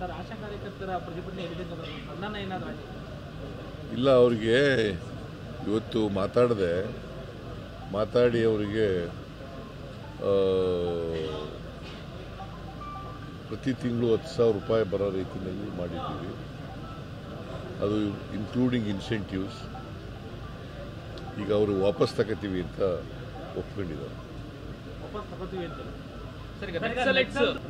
Sir ಆಶಾ ಕಾರ್ಯಕರ್ತರ ಪ್ರತಿಭಟನೆ ಎಲ್ಲಿದೆ ಸಂಧಾನ ಏನಾದರೂ ಆಗಿದೆ? ಇಲ್ಲ, ಅವರಿಗೆ ಇವತ್ತು ಮಾತಾಡಿ ಅವರಿಗೆ ಪ್ರತಿ ತಿಂಗಳು 10,000 ರೂಪಾಯಿ ಬರೋ ರೀತಿಯಲ್ಲಿ ಮಾಡಿದ್ದೀವಿ. ಅದು ಇನ್ಕ್ಲೂಡಿಂಗ್ ಇನ್ಸೆಂಟಿವ್ಸ್. ಈಗ ಅವರು ವಾಪಸ್ ತಗೋತೀವಿ ಅಂತ ಒಪ್ಕೊಂಡಿದ್ದಾರೆ.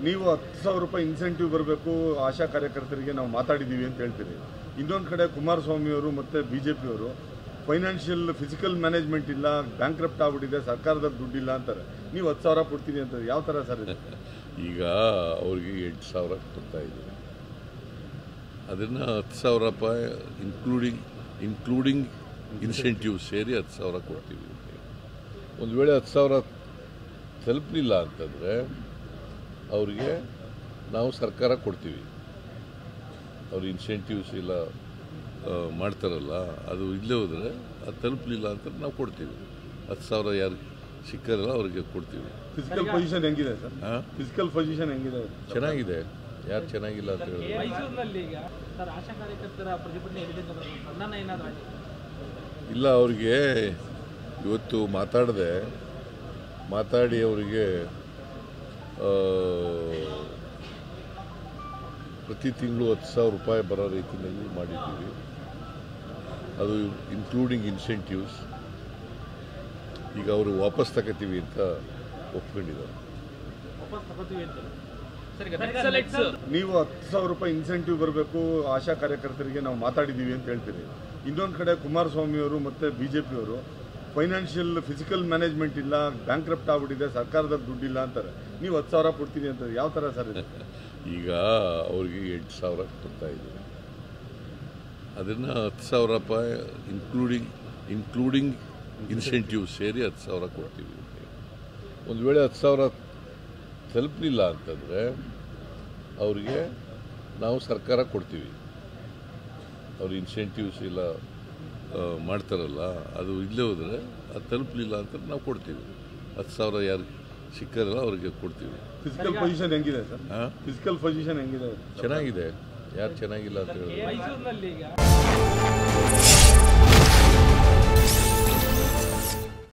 ನೀವು 10,000 ರೂಪಾಯಿ ಇನ್ಸೆಂಟಿವ್ ಬರಬೇಕು ಆಶಾ ಕಾರ್ಯಕರ್ತರಿಗೆ ನಾವು ಮಾತಾಡಿದ್ದೀವಿ ಅಂತ ಹೇಳ್ತೀರಿ. ಇನ್ನೊಂದು ಕಡೆ ಕುಮಾರಸ್ವಾಮಿ ಅವರು ಮತ್ತು ಬಿಜೆಪಿಯವರು ಫೈನಾನ್ಷಿಯಲ್ ಫಿಸಿಕಲ್ ಮ್ಯಾನೇಜ್ಮೆಂಟ್ ಇಲ್ಲ, ಬ್ಯಾಂಕ್ರಪ್ಟ್ ಆಗ್ಬಿಟ್ಟಿದೆ, ಸರ್ಕಾರದಲ್ಲಿ ದುಡ್ಡಿಲ್ಲ ಅಂತಾರೆ. ನೀವು 10,000 ಕೊಡ್ತೀರಿ ಅಂತ ಯಾವ ಥರ ಸರ್ ಇದೆ? ಈಗ ಅವ್ರಿಗೆ 8,000 ಕೊಡ್ತಾ ಇದ್ದೀವಿ. ಅದನ್ನು 10,000 ರೂಪಾಯಿ ಇನ್ಕ್ಲೂಡಿಂಗ್ ಇನ್ಸೆಂಟಿವ್ ಸೇರಿ 10,000 ಕೊಡ್ತೀವಿ. ಒಂದು ವೇಳೆ 10,000 ತಲುಪಲಿಲ್ಲ ಅಂತಂದರೆ ಅವ್ರಿಗೆ ನಾವು ಸರ್ಕಾರ ಕೊಡ್ತೀವಿ. ಅವ್ರು ಇನ್ಸೆಂಟಿವ್ಸ್ ಎಲ್ಲ ಮಾಡ್ತಾರಲ್ಲ, ಅದು ಇಲ್ಲೇ ಹೋದರೆ ಅದು ತಲುಪಲಿಲ್ಲ ಅಂತ ನಾವು ಕೊಡ್ತೀವಿ. 10,000 ಯಾರು ಸಿಕ್ಕರಲ್ಲ ಅವ್ರಿಗೆ ಕೊಡ್ತೀವಿ. ಫಿಸಿಕಲ್ ಪೊಸಿಷನ್ ಹೆಂಗಿದೆ ಸರ್? ಫಿಸಿಕಲ್ ಪೊಸಿಷನ್ ಹೆಂಗಿದೆ? ಚೆನ್ನಾಗಿದೆ. ಯಾರು ಚೆನ್ನಾಗಿಲ್ಲ ಅಂತ ಹೇಳಿದ್ರೆ ಮೈಸೂರಿನಲ್ಲಿ ಈಗ ಸರ್ ಆಶಾ ಕಾರ್ಯಕರ್ತರ ಪ್ರತಿಭಟನೆ ಎಲ್ಲಿದೆ ಸಂಧಾನ ಏನಾದರೂ ಆಗಿದೆ? ಇಲ್ಲ, ಅವರಿಗೆ ಇವತ್ತು ಮಾತಾಡಿ ಅವರಿಗೆ ಪ್ರತಿ ತಿಂಗಳು 10,000 ರೂಪಾಯಿ ಬರೋ ರೀತಿಯಲ್ಲಿ ಮಾಡಿದ್ದೀವಿ. ಅದು ಇನ್ಕ್ಲೂಡಿಂಗ್ ಇನ್ಸೆಂಟಿವ್ಸ್. ಈಗ ಅವರು ವಾಪಸ್ ತಗೋತೀವಿ ಅಂತ ಒಪ್ಕೊಂಡಿದ್ದಾರೆ. ನೀವು 10,000 ರೂಪಾಯಿ ಇನ್ಸೆಂಟಿವ್ ಬರಬೇಕು ಆಶಾ ಕಾರ್ಯಕರ್ತರಿಗೆ ನಾವು ಮಾತಾಡಿದ್ದೀವಿ ಅಂತ ಹೇಳ್ತೀರಿ. ಇನ್ನೊಂದು ಕಡೆ ಕುಮಾರಸ್ವಾಮಿ ಅವರು ಮತ್ತು ಬಿಜೆಪಿಯವರು ಫೈನಾನ್ಷಿಯಲ್ ಫಿಸಿಕಲ್ ಮ್ಯಾನೇಜ್ಮೆಂಟ್ ಇಲ್ಲ, ಬ್ಯಾಂಕ್ರಪ್ಟ್ ಆಗ್ಬಿಟ್ಟಿದೆ, ಸರ್ಕಾರದಲ್ಲಿ ದುಡ್ಡಿಲ್ಲ ಅಂತಾರೆ. ನೀವು 10,000 ಕೊಡ್ತೀರಿ ಅಂತ ಯಾವ ಥರ ಸರ್ ಇದೆ? ಈಗ ಅವ್ರಿಗೆ 8,000 ಕೊಡ್ತಾ ಇದ್ದೀವಿ. ಅದನ್ನು 10,000 ರೂಪಾಯಿ ಇನ್ಕ್ಲೂಡಿಂಗ್ ಇನ್ಸೆಂಟಿವ್ ಸೇರಿ 10,000 ಕೊಡ್ತೀವಿ. ಒಂದು ವೇಳೆ 10,000 ತಲುಪಲಿಲ್ಲ ಅಂತಂದರೆ ಅವ್ರಿಗೆ ನಾವು ಸರ್ಕಾರ ಕೊಡ್ತೀವಿ. ಅವ್ರು ಇನ್ಸೆಂಟಿವ್ಸ್ ಎಲ್ಲ ಮಾಡ್ತಾರಲ್ಲ, ಅದು ಇಲ್ಲೇ ಹೋದರೆ ಅದು ತಲುಪಲಿಲ್ಲ ಅಂತ ನಾವು ಕೊಡ್ತೀವಿ. 10,000 ಯಾರು ಸಿಕ್ಕರಲ್ಲ ಅವ್ರಿಗೆ ಕೊಡ್ತೀವಿ. ಫಿಸಿಕಲ್ ಪೊಸಿಷನ್ ಹೆಂಗಿದೆ ಸರ್? ಫಿಸಿಕಲ್ ಪೊಸಿಷನ್ ಹೆಂಗಿದೆ? ಚೆನ್ನಾಗಿದೆ. ಯಾರು ಚೆನ್ನಾಗಿಲ್ಲ ಅಂತ ಹೇಳಿದ್ರೆ ಮೈಸೂರಿನಲ್ಲಿ ಈಗ